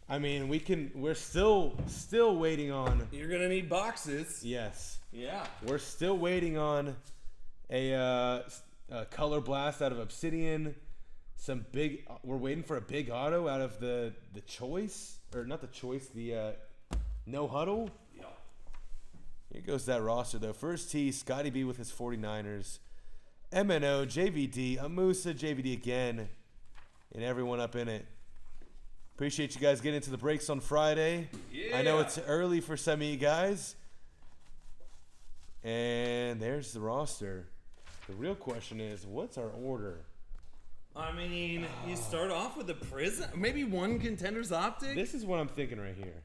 I mean, we're still waiting on. You're gonna need boxes. Yes. Yeah. We're still waiting on a color blast out of Obsidian. We're waiting for a big auto out of the choice, or not the choice, the no huddle. Yeah. Here goes that roster though. First tee, Scotty B with his 49ers, MNO, JVD, Amusa, JVD again, and everyone up in it. Appreciate you guys getting into the breaks on Friday. Yeah. I know it's early for some of you guys. And there's the roster. The real question is, what's our order? I mean, you start off with a Prism, maybe one Contenders Optic. This is what I'm thinking right here.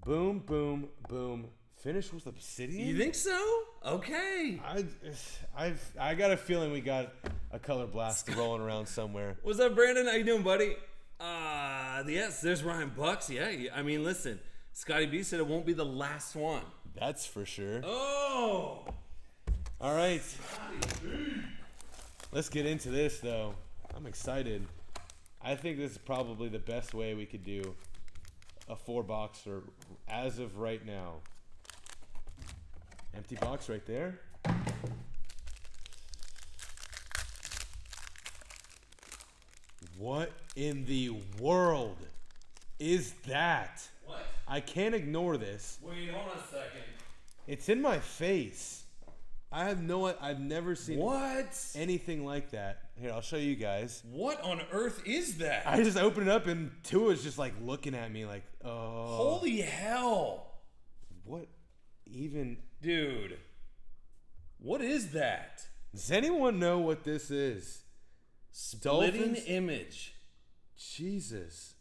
Boom, boom, boom. Finish with Obsidian? You think so? Okay. I got a feeling we got a color blast rolling around somewhere. What's up, Brandon? How you doing, buddy? Yes, there's Ryan Bucks. Yeah, I mean, listen, Scotty B said it won't be the last one. That's for sure. Oh! All right. Let's get into this, though. I'm excited. I think this is probably the best way we could do a 4-boxer as of right now. Empty box right there. What in the world is that? What? I can't ignore this. Wait, hold on a second. It's in my face. I've never seen anything like that. Here, I'll show you guys. What on earth is that? I just opened it up and Tua's just like looking at me like, oh. Holy hell. What even? Dude. What is that? Does anyone know what this is? Splitting Dolphins? image. Jesus.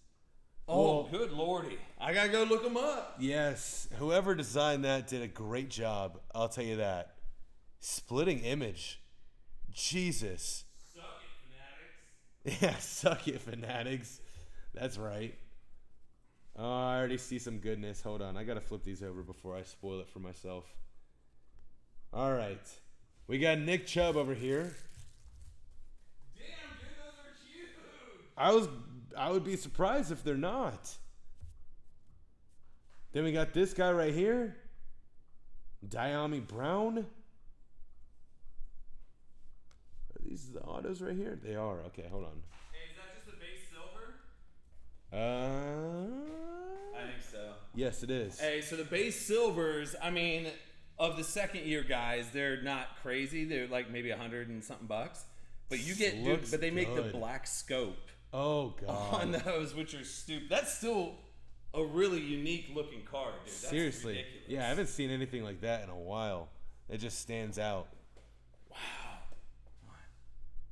Oh, Well, good lordy. I gotta go look them up. yes. Whoever designed that did a great job. I'll tell you that. Splitting image. Jesus. Suck it, fanatics. Yeah, suck it, fanatics. That's right. Oh, I already see some goodness. Hold on. I got to flip these over before I spoil it for myself. All right. We got Nick Chubb over here. Damn, dude, those are huge. I would be surprised if they're not. Then we got this guy right here. Diami Brown. Are these the autos right here? They are. Okay, hold on. Hey, is that just the base silver? Uh, I think so. yes, it is. Hey, so the base silvers, I mean, of the second year guys, they're not crazy. They're like maybe $100 and something bucks. But you get, dude, Looks but they make the good. black scope Oh god. on those, which are stupid. That's still a really unique looking card, dude. That's Seriously. ridiculous. Yeah, I haven't seen anything like that in a while. It just stands out. Wow.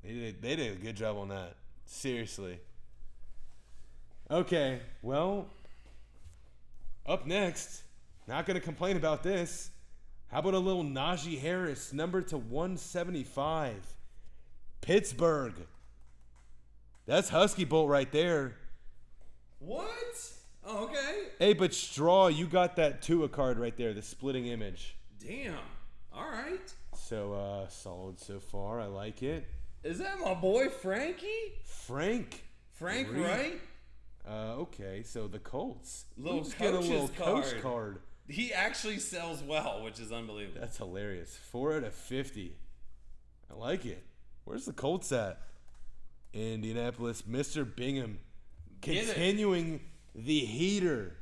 They did a good job on that. Seriously. Okay, well, up next, not going to complain about this. How about a little Najee Harris, number to 175. Pittsburgh. That's Husky Bolt right there. What? Oh, okay. Hey, but Straw, you got that Tua card right there, the splitting image. Damn. All right. So, solid so far. I like it. Is that my boy Frankie? Frank. Frank Reed. Wright? Okay, so the Colts. Little We'll just get a coach's little coach card. card. He actually sells well, which is unbelievable. That's hilarious. 4 out of 50. I like it. Where's the Colts at? Indianapolis. Mr. Bingham. Get it. Continuing the heater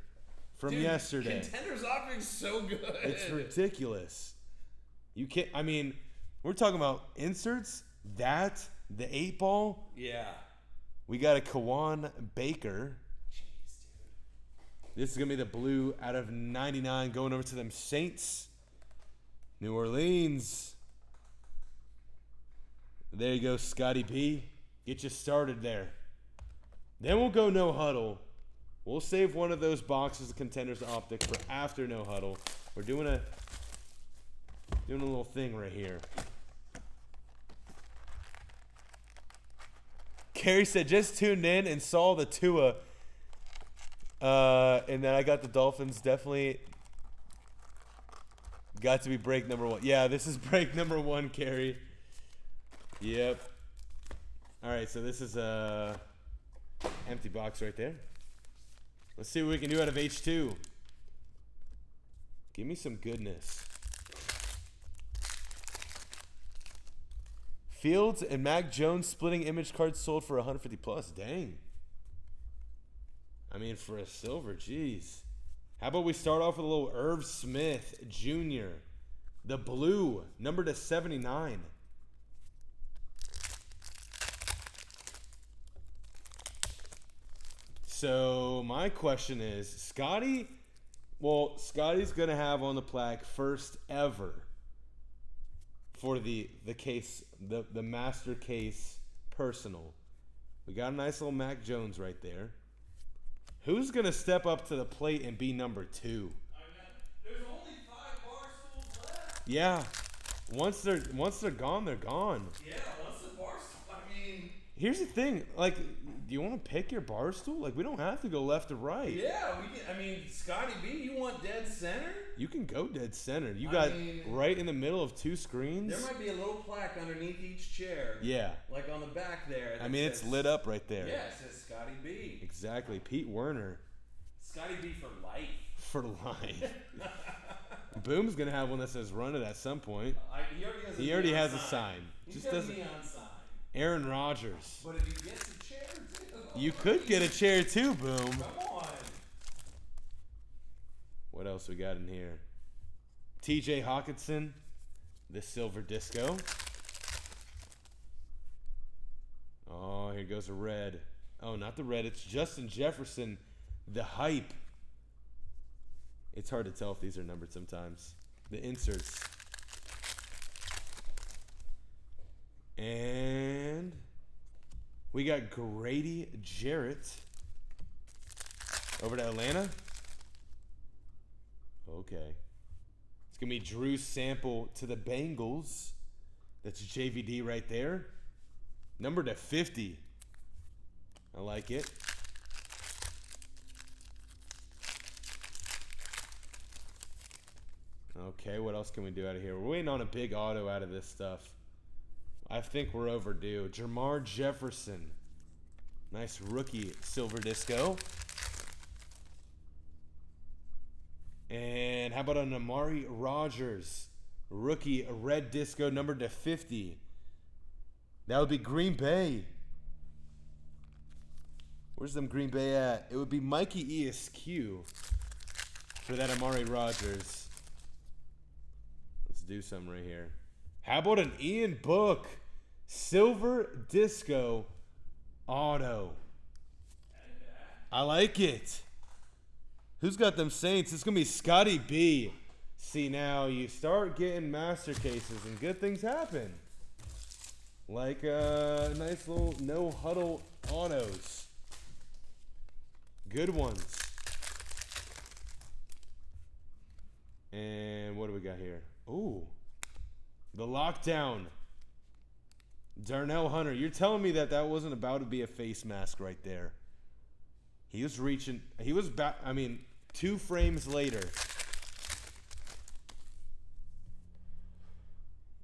from Dude, yesterday. Contenders Optic's so good. It's ridiculous. You can't, I mean, we're talking about inserts. That, the 8-ball. Yeah. We got a Kawan Baker. Jeez, dude. This is going to be the blue out of 99 going over to them Saints. New Orleans. There you go, Scotty B. Get you started there. Then we'll go no huddle. We'll save one of those boxes of Contenders Optic for after no huddle. We're doing a little thing right here. Carrie said, just tuned in and saw the Tua. And then I got the Dolphins. Definitely got to be break number 1. Yeah, this is break number 1, Carrie. Yep. All right, so this is a empty box right there. Let's see what we can do out of H2. Give me some goodness. Fields and Mac Jones splitting image cards sold for 150 plus. Dang. I mean, for a silver, geez. How about we start off with a little Irv Smith Jr. The blue, number to 79. So my question is, Scotty, well, Scotty's going to have on the plaque first ever for the case, the master case personal. We got a nice little Mac Jones right there. Who's going to step up to the plate and be number 2? There's only 5 bar stools left. Yeah. Once they're gone, they're gone. Yeah, once the bar stool, I mean... Here's the thing, like, do you want to pick your bar stool? Like, we don't have to go left or right. Yeah, we can. I mean, Scotty B, you want dead center? You can go dead center. You I got mean, right in the middle of 2 screens. There might be a little plaque underneath each chair. Yeah. Like on the back there. I mean, it's lit up right there. Yeah, it says Scotty B. Exactly. Pete Werner. Scotty B for life. For life. Boom's going to have one that says run it at some point. He already has a sign. He's Just got a doesn't. neon sign. Aaron Rodgers. But if he gets a chair, too. You could get a chair too, Boom. Come on. What else we got in here? TJ Hawkinson, the silver disco. Oh, here goes a red. Oh, not the red. It's Justin Jefferson, the hype. It's hard to tell if these are numbered sometimes. The inserts. And we got Grady Jarrett over to Atlanta. Okay. It's going to be Drew Sample to the Bengals. That's JVD right there. Number to 50. I like it. Okay, what else can we do out of here? We're waiting on a big auto out of this stuff. I think we're overdue. Jermar Jefferson. Nice rookie silver disco. And how about an Amari Rogers rookie red disco number to 50? That would be Green Bay. Where's them Green Bay at? It would be Mikey ESQ for that Amari Rogers. Let's do some right here. How about an Ian Book silver disco auto? I like it. Who's got them Saints? It's going to be Scotty B. See, now you start getting master cases and good things happen. Like nice little no huddle autos. Good ones. And what do we got here? Ooh. The lockdown. Darnell Hunter. You're telling me that wasn't about to be a face mask right there. He was reaching. He was back. I mean, 2 frames later.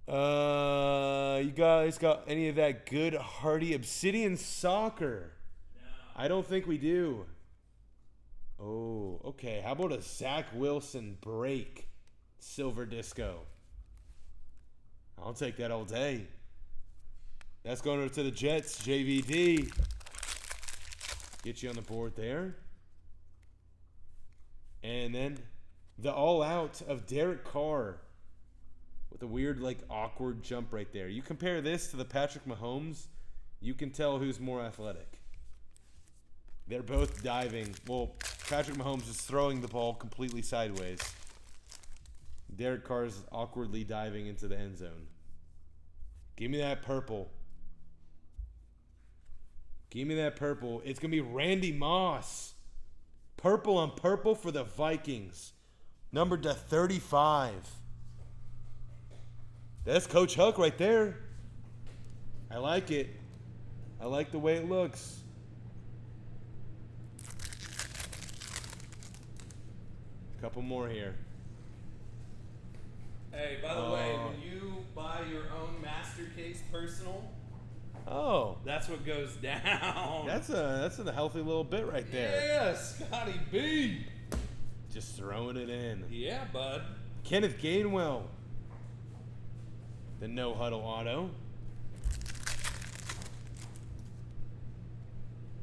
You guys got any of that good hearty Obsidian Soccer? No. I don't think we do. Oh, okay. How about a Zach Wilson break silver disco? I'll take that all day. That's going over to the Jets, JVD. Get you on the board there. And then the all out of Derek Carr with a weird, like, awkward jump right there. You compare this to the Patrick Mahomes, you can tell who's more athletic. They're both diving. Well, Patrick Mahomes is throwing the ball completely sideways. Derek Carr's awkwardly diving into the end zone. Give me that purple. Give me that purple. It's going to be Randy Moss. Purple on purple for the Vikings. Numbered to 35. That's Coach Huck right there. I like it. I like the way it looks. Couple more here. Hey, by the way, when you buy your own master case personal, Oh, That's what goes down. that's a healthy little bit right there. Yeah, Scotty B. Just throwing it in. Yeah, bud. Kenneth Gainwell. The no huddle auto.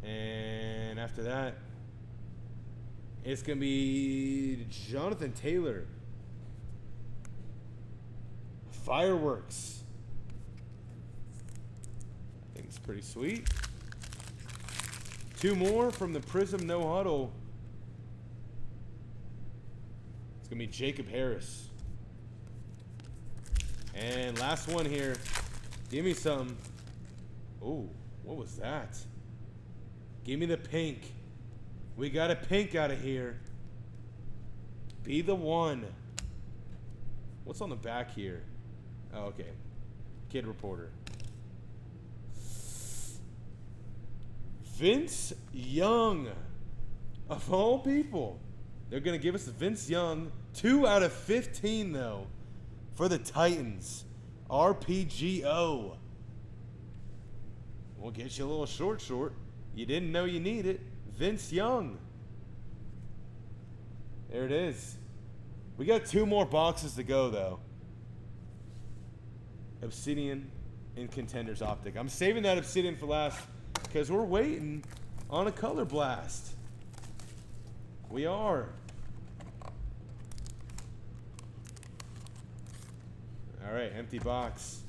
And after that, it's going to be Jonathan Taylor. Fireworks. I think it's pretty sweet. 2 more from the Prism No Huddle. It's going to be Jacob Harris. And last one here. Give me some. Oh, what was that? Give me the pink. We got a pink out of here. Be the one. What's on the back here? Oh, okay. Kid Reporter. Vince Young. Of all people. They're going to give us Vince Young. 2 out of 15, though. For the Titans. RPGO. We'll get you a little short. You didn't know you need it. Vince Young. There it is. We got 2 more boxes to go, though. Obsidian and Contenders Optic. I'm saving that Obsidian for last because we're waiting on a Color Blast. We are. All right, empty box.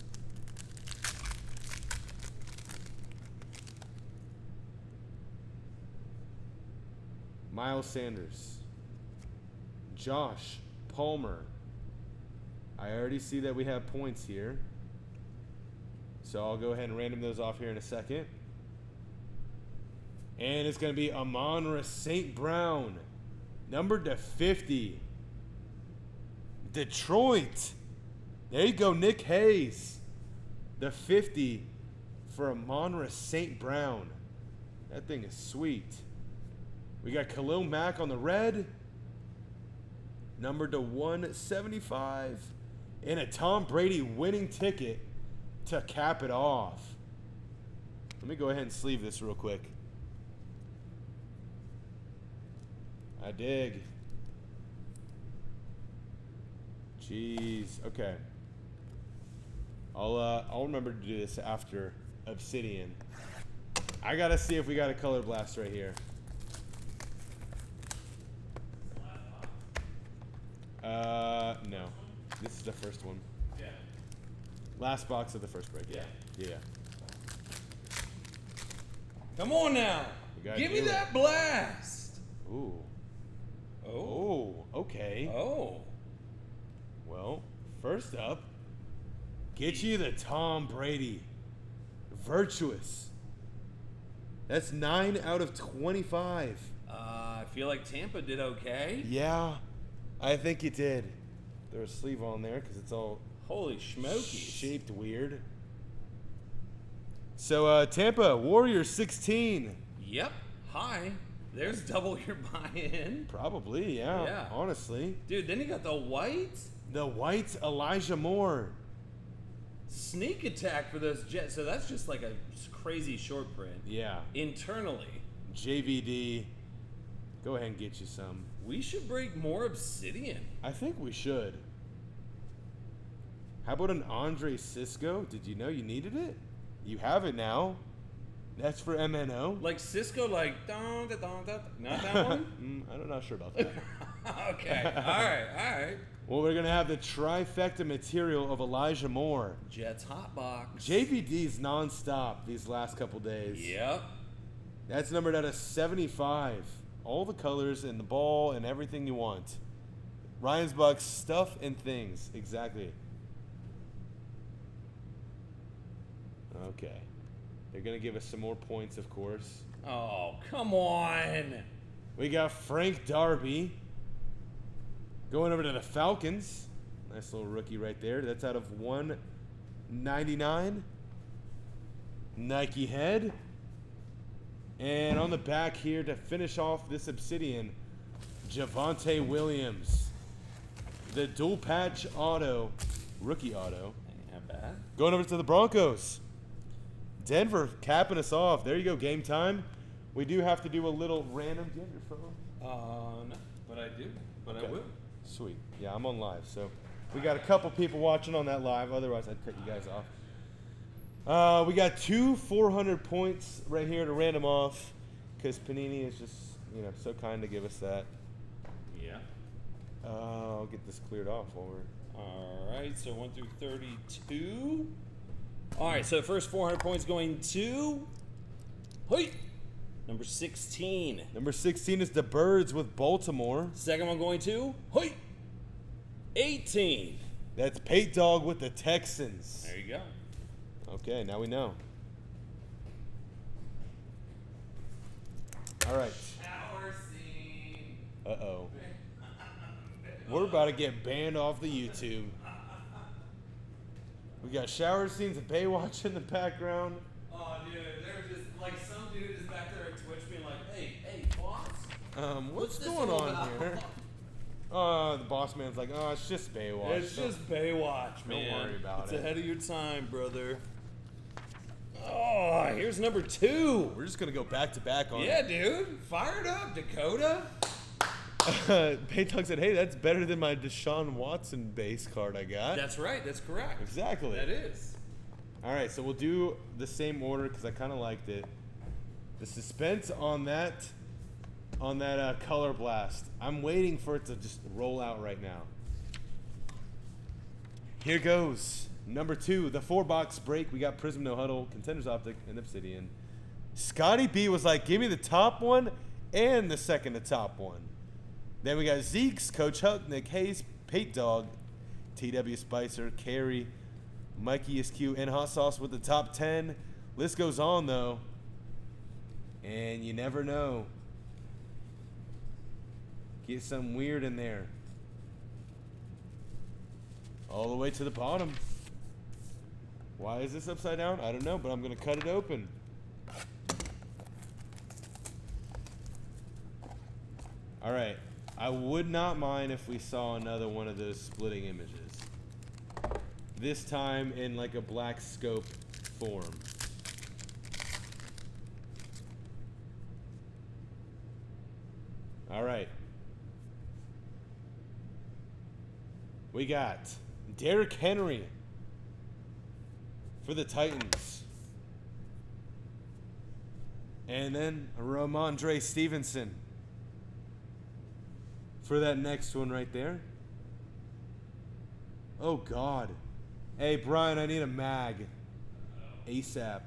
Miles Sanders. Josh Palmer. I already see that we have points here. So I'll go ahead and random those off here in a second. And it's going to be Amon-Ra St. Brown. Numbered to 50. Detroit. There you go, Nick Hayes. The 50 for Amon-Ra St. Brown. That thing is sweet. We got Khalil Mack on the red. Numbered to 175. And a Tom Brady winning ticket to cap it off. Let me go ahead and sleeve this real quick. I dig. Jeez. Okay. I'll remember to do this after Obsidian. I gotta see if we got a Color Blast right here. No. This is the first one. Yeah. Last box of the first break. Yeah. Yeah. Come on now. We gotta Give me do it. that blast. Ooh. Oh. Oh, okay. Oh. Well, first up, get you the Tom Brady. Virtuous. That's 9 out of 25. I feel like Tampa did okay. Yeah, I think you did. There's a sleeve on there because it's all Holy schmokies. shaped weird. So, Tampa, Warriors 16. Yep. Hi. There's double your buy-in. Probably, yeah. Yeah. Honestly. Dude, then you got the white The white Elijah Moore. sneak attack for those Jets. So that's just like a crazy short print. Yeah. Internally, JVD. Go ahead and get you some. we should break more Obsidian. I think we should. How about an Andre Cisco? Did you know you needed it? You have it now. That's for MNO. Like Cisco, like, dun, dun, dun, dun. Not that one? I'm not sure about that. Okay. All right. Well, we're going to have the trifecta material of Elijah Moore. Jets hot box. JVD's nonstop these last couple days. Yep. That's numbered out of 75. All the colors and the ball and everything you want. Ryan's Bucks, stuff and things. Exactly. Okay. They're going to give us some more points, of course. Oh, come on. We got Frank Darby going over to the Falcons. Nice little rookie right there. That's out of 199. Nike head. And on the back here to finish off this Obsidian, Javonte Williams. The dual patch auto, rookie auto. Ain't that bad. Going over to the Broncos. Denver capping us off. There you go, game time. We do have to do a little random. Do you have your phone? No, but I do. But Okay. I will. Sweet. Yeah, I'm on live, so we got a couple people watching on that live. Otherwise, I'd cut you guys off. We got 2 400 points right here to random off because Panini is just, so kind to give us that. Yeah. I'll get this cleared off while we're... All right, so 1 through 32. All right, so the first 400 points going to... Hey! Number 16. Number 16 is the Birds with Baltimore. Second one going to... Hey! 18. That's Pate Dog with the Texans. There you go. Okay, now we know. All right. Shower scene. Uh-oh. We're about to get banned off the YouTube. We got shower scenes of Baywatch in the background. Oh, dude, they're just like some dude is back there at Twitch being like, hey, boss. What's this going all on about? here? The boss man's like, oh, it's just Baywatch. It's just Baywatch, man. worry about it's it. ahead of your time, brother. Oh, here's number 2. We're just going to go back to back on Yeah, dude. Fired up, Dakota. Pate Dog said, hey, that's better than my Deshaun Watson base card I got. That's right. That's correct. Exactly. That is. All right, so we'll do the same order because I kind of liked it. The suspense on that color blast. I'm waiting for it to just roll out right now. Here goes. Number 2, the 4-box break. We got Prism No Huddle, Contenders Optic, and Obsidian. Scotty B was like, give me the top one and the second to top one. Then we got Zeke's, Coach Huck, Nick Hayes, Pate Dog, TW Spicer, Carey, Mikey SQ, and Hot Sauce with the top 10. List goes on, though. And you never know. Get something weird in there. All the way to the bottom. Why is this upside down? I don't know, but I'm going to cut it open. All right. I would not mind if we saw another one of those splitting images. This time in like a black scope form. All right. We got Derrick Henry for the Titans. And then Ramondre Stevenson for that next one right there. Oh, God. Hey, Brian, I need a mag. ASAP.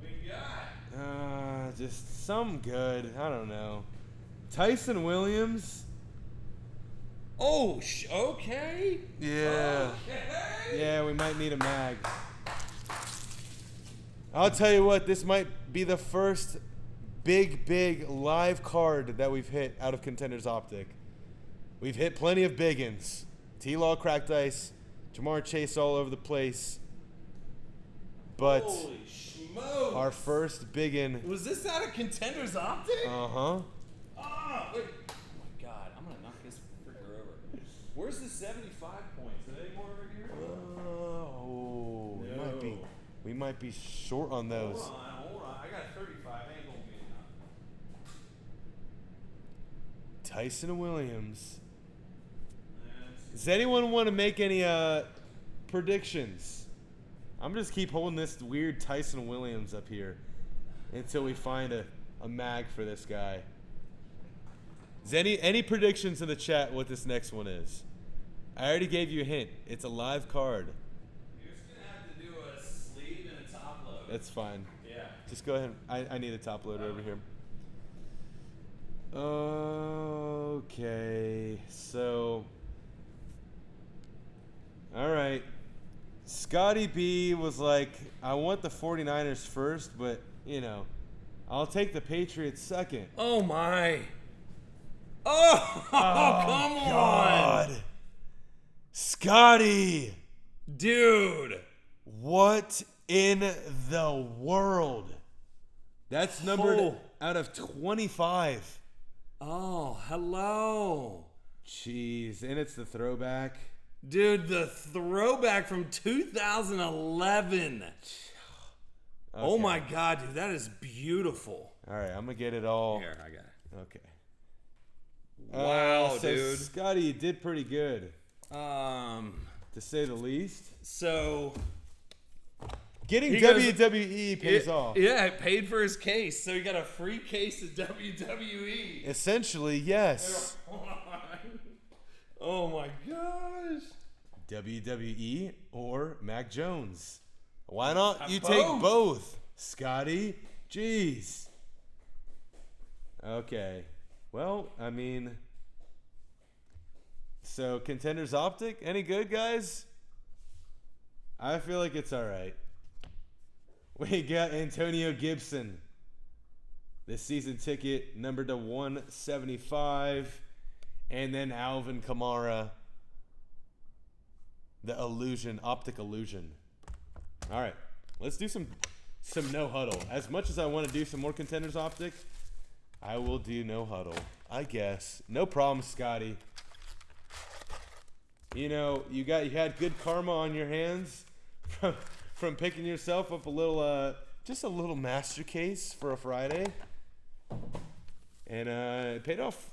We got. Just some good. I don't know. Tyson Williams. Oh, okay. Yeah. Okay. Yeah, we might need a mag. I'll tell you what, this might be the first big live card that we've hit out of Contenders Optic. We've hit plenty of biggins. T-Law, Cracked Ice, Jamar Chase all over the place. But Holy smokes. our first biggin. Was this out of Contenders Optic? Uh-huh. Ah, wait. Oh my God, I'm gonna knock this fricker over. Where's the 75 points? Are they more over here? Oh, No. we might be short on those. Hold on. I got 35. Ain't gonna be enough. Tyson Williams. That's- Does anyone want to make any predictions? I'm just keep holding this weird Tyson Williams up here until we find a mag for this guy. Is any predictions in the chat what this next one is? I already gave you a hint. It's a live card. You're just gonna have to do a sleeve and a top load. That's fine. Yeah. Just go ahead. I need a top loader over here. Okay, so all right. Scotty B was like, I want the 49ers first, but, I'll take the Patriots second. Oh my. Oh, come on. God. Scotty, Dude. what in the world? That's numbered Oh. out of 25. Oh, hello. Jeez, and it's the throwback. Dude, the throwback from 2011. Oh Okay. my God, dude, that is beautiful. All right, I'm gonna get it all. Here, I got it. Okay. Wow, so dude. Scotty, you did pretty good, to say the least. So Getting He goes- WWE pays off. Yeah, it paid for his case, so he got a free case of WWE. Essentially, yes. Oh my gosh. WWE or Mac Jones. Why not you Both. take both, Scotty? Jeez. Okay. Well, I mean, so Contenders Optic, any good, guys? I feel like it's all right. We got Antonio Gibson. This season ticket numbered to 175. And then Alvin Kamara. The illusion, optic illusion. All right, let's do some no huddle. As much as I want to do some more Contenders Optic, I will do no huddle, I guess. No problem, Scotty. You know, you had good karma on your hands from picking yourself up a little, just a little master case for a Friday, and it paid off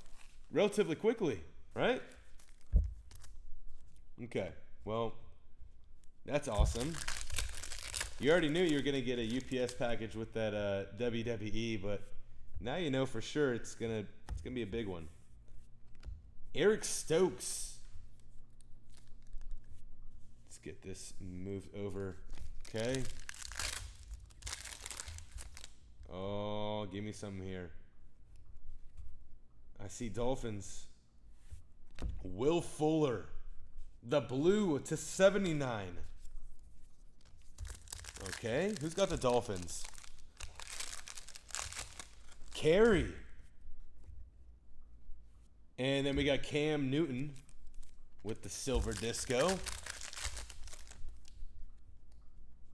relatively quickly, right? Okay, well, that's awesome. You already knew you were gonna get a UPS package with that WWE, but now you know for sure it's gonna be a big one. Eric Stokes. Let's get this moved over. Okay. Oh, give me some here. I see Dolphins. Will Fuller. The blue to 79. Okay, who's got the Dolphins? Carey. And then we got Cam Newton with the silver disco.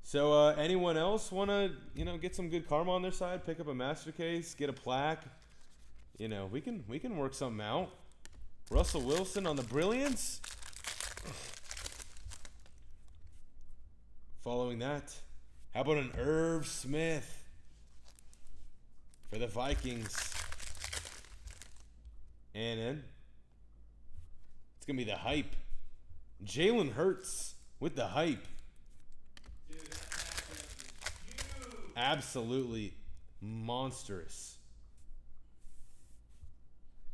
So anyone else want to, get some good karma on their side, pick up a master case, get a plaque? We can work something out. Russell Wilson on the Brilliance. Following that, how about an Irv Smith for the Vikings? And then it's going to be the hype. Jalen Hurts with the hype. Dude, that matchup is huge. Absolutely monstrous.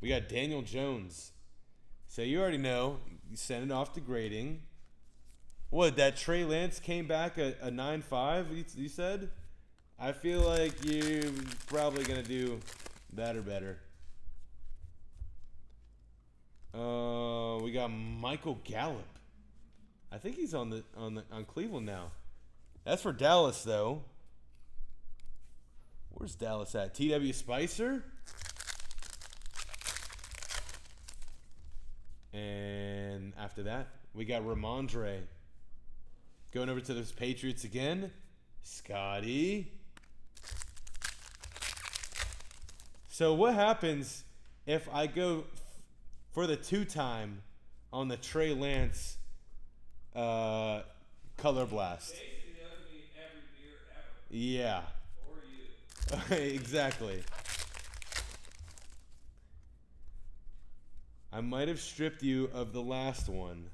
We got Daniel Jones. So you already know, you send it off to grading. What, that Trey Lance came back a 9.5, you said? I feel like you're probably going to do that or better. We got Michael Gallup. I think he's on Cleveland now. That's for Dallas, though. Where's Dallas at? T.W. Spicer? And after that, we got Ramondre. Going over to those Patriots again. Scotty. So what happens if I go for the 2-time on the Trey Lance Color Blast? Basically, that would be every beer ever. Yeah. Or you. Exactly. I might have stripped you of the last one,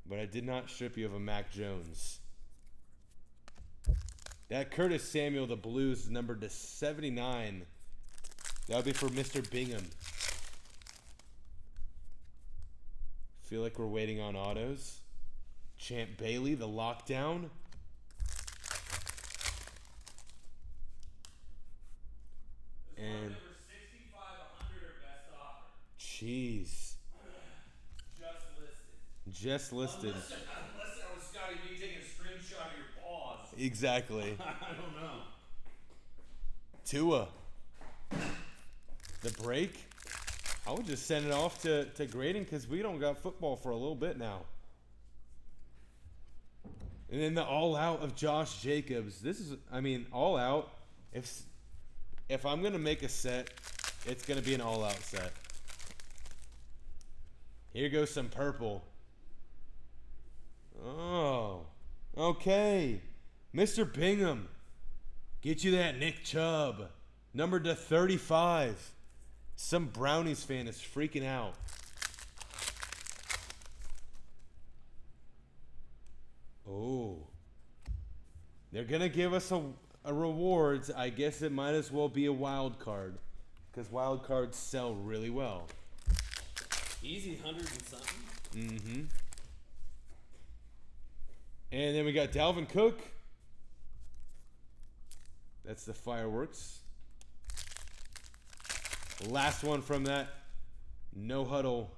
but I did not strip you of a Mac Jones. That Curtis Samuel, the Blues, numbered to 79. That would be for Mr. Bingham. Feel like we're waiting on autos. Champ Bailey, the lockdown. And Number 65, 100 or best offer. jeez, Just listed. just listed. Unless that was Scotty B taking a screenshot of your paws. Exactly. I don't know. Tua. The break. I would just send it off to grading because we don't got football for a little bit now. And then the all out of Josh Jacobs. This is, all out. If I'm going to make a set, it's going to be an all out set. Here goes some purple. Oh, okay. Mr. Bingham, get you that Nick Chubb, numbered to 35. Some Brownies fan is freaking out. Oh, they're gonna give us a rewards. I guess it might as well be a wild card, because wild cards sell really well. Easy 100 and something. Mm-hmm. And then we got Dalvin Cook. That's the fireworks. Last one from that no huddle.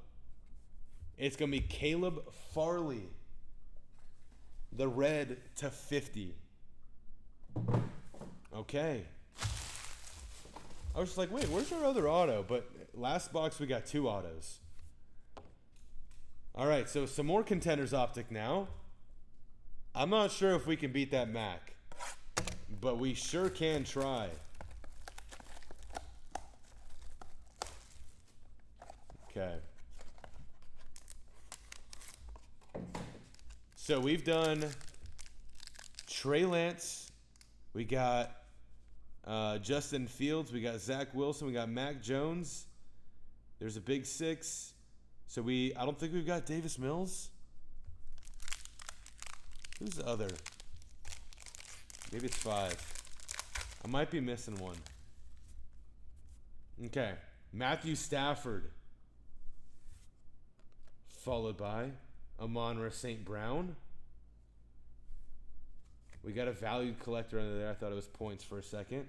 It's going to be Caleb Farley. The red to 50. Okay. I was just like, wait, where's our other auto? But last box we got 2 autos. All right, so some more Contenders Optic now. I'm not sure if we can beat that Mac, but we sure can try. Okay. So we've done Trey Lance. We got Justin Fields. We got Zach Wilson. We got Mac Jones. There's a big 6. So I don't think we've got Davis Mills. Who's the other? Maybe it's 5. I might be missing one. Okay. Matthew Stafford. Followed by Amon-Ra St. Brown. We got a valued collector under there. I thought it was points for a second.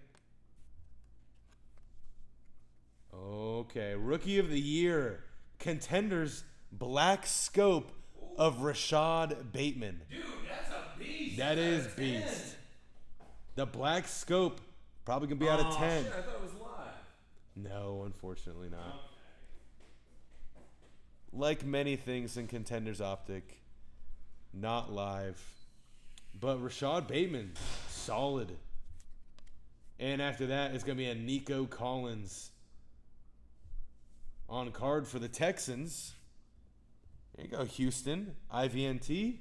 Okay. Rookie of the Year. Contenders Black Scope of Rashad Bateman. Dude, that's a beast. That is beast. The Black Scope probably gonna be out of 10. Shit, I thought it was live. No, unfortunately not. Like many things in Contenders Optic, not live. But Rashad Bateman, solid. And after that, it's gonna be a Nico Collins on card for the Texans. There you go, Houston, IVNT.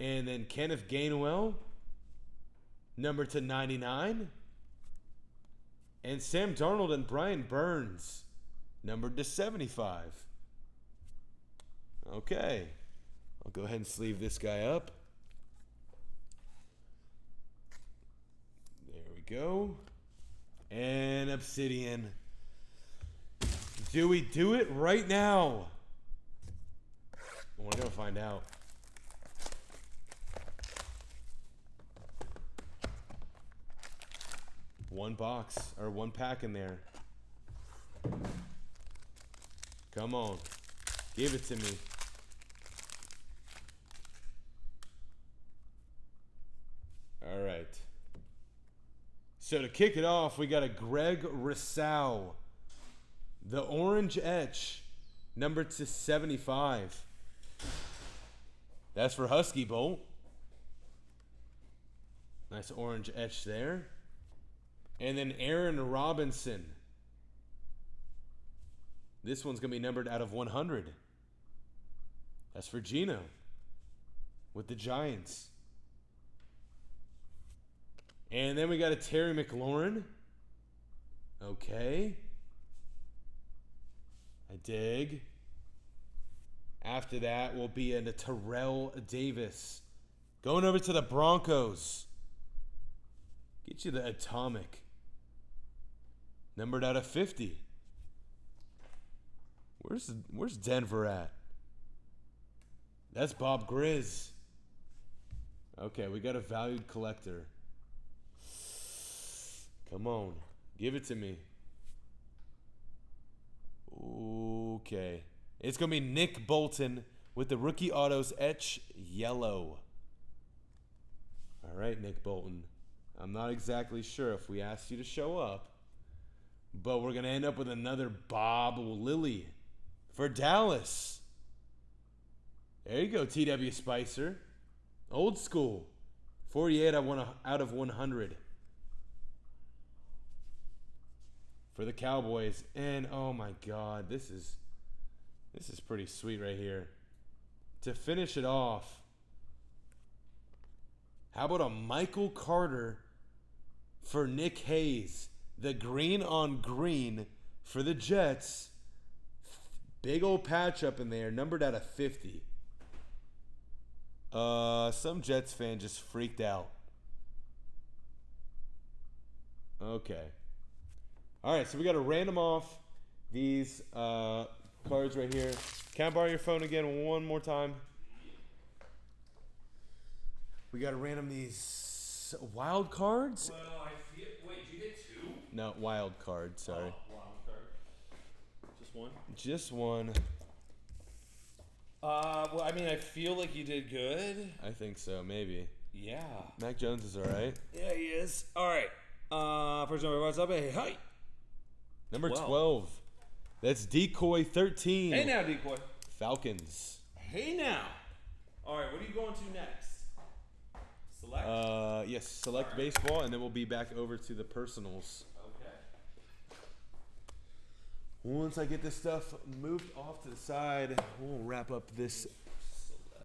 And then Kenneth Gainwell, number to 99. And Sam Darnold and Brian Burns, numbered to 75. Okay. I'll go ahead and sleeve this guy up. There we go. And Obsidian. Do we do it right now? We're going to find out. One box, or one pack in there. Come on. Give it to me. All right. So to kick it off, we got a Greg Rousseau. The orange etch, numbered to 75. That's for Husky Bolt. Nice orange etch there. And then Aaron Robinson. This one's going to be numbered out of 100. That's for Gino with the Giants. And then we got a Terry McLaurin. Okay. I dig. After that will be a Terrell Davis. Going over to the Broncos. Get you the Atomic. Numbered out of 50. Where's Denver at? That's Bob Grizz. Okay, we got a valued collector. Come on. Give it to me. Okay. It's going to be Nick Bolton with the rookie autos etch yellow. All right, Nick Bolton. I'm not exactly sure if we asked you to show up, but we're going to end up with another Bob Lilly for Dallas. There you go, TW Spicer. Old school. 48 out of 100. For the Cowboys. And oh my God, this is pretty sweet right here. to finish it off, how about a Michael Carter for Nick Hayes? The green on green for the Jets. Big old patch up in there, numbered out of 50. Some Jets fan just freaked out. Okay. All right, so we got to random off these cards right here. Can I borrow your phone again one more time? We got to random these wild cards. Well, I feel. Wait, you hit 2? No, wild card. Sorry. Oh, wild card. Just one. Just one. Well, I mean, I feel like you did good. I think so. Maybe. Yeah. Mac Jones is all right. Yeah, he is. All right. First number, what's up? Hey, hi. Number 12. 12. That's Decoy 13. Hey now, Decoy. Falcons. Hey now. All right, what are you going to next? Select. Yes, select baseball, and then we'll be back over to the personals. Okay. Once I get this stuff moved off to the side, we'll wrap up this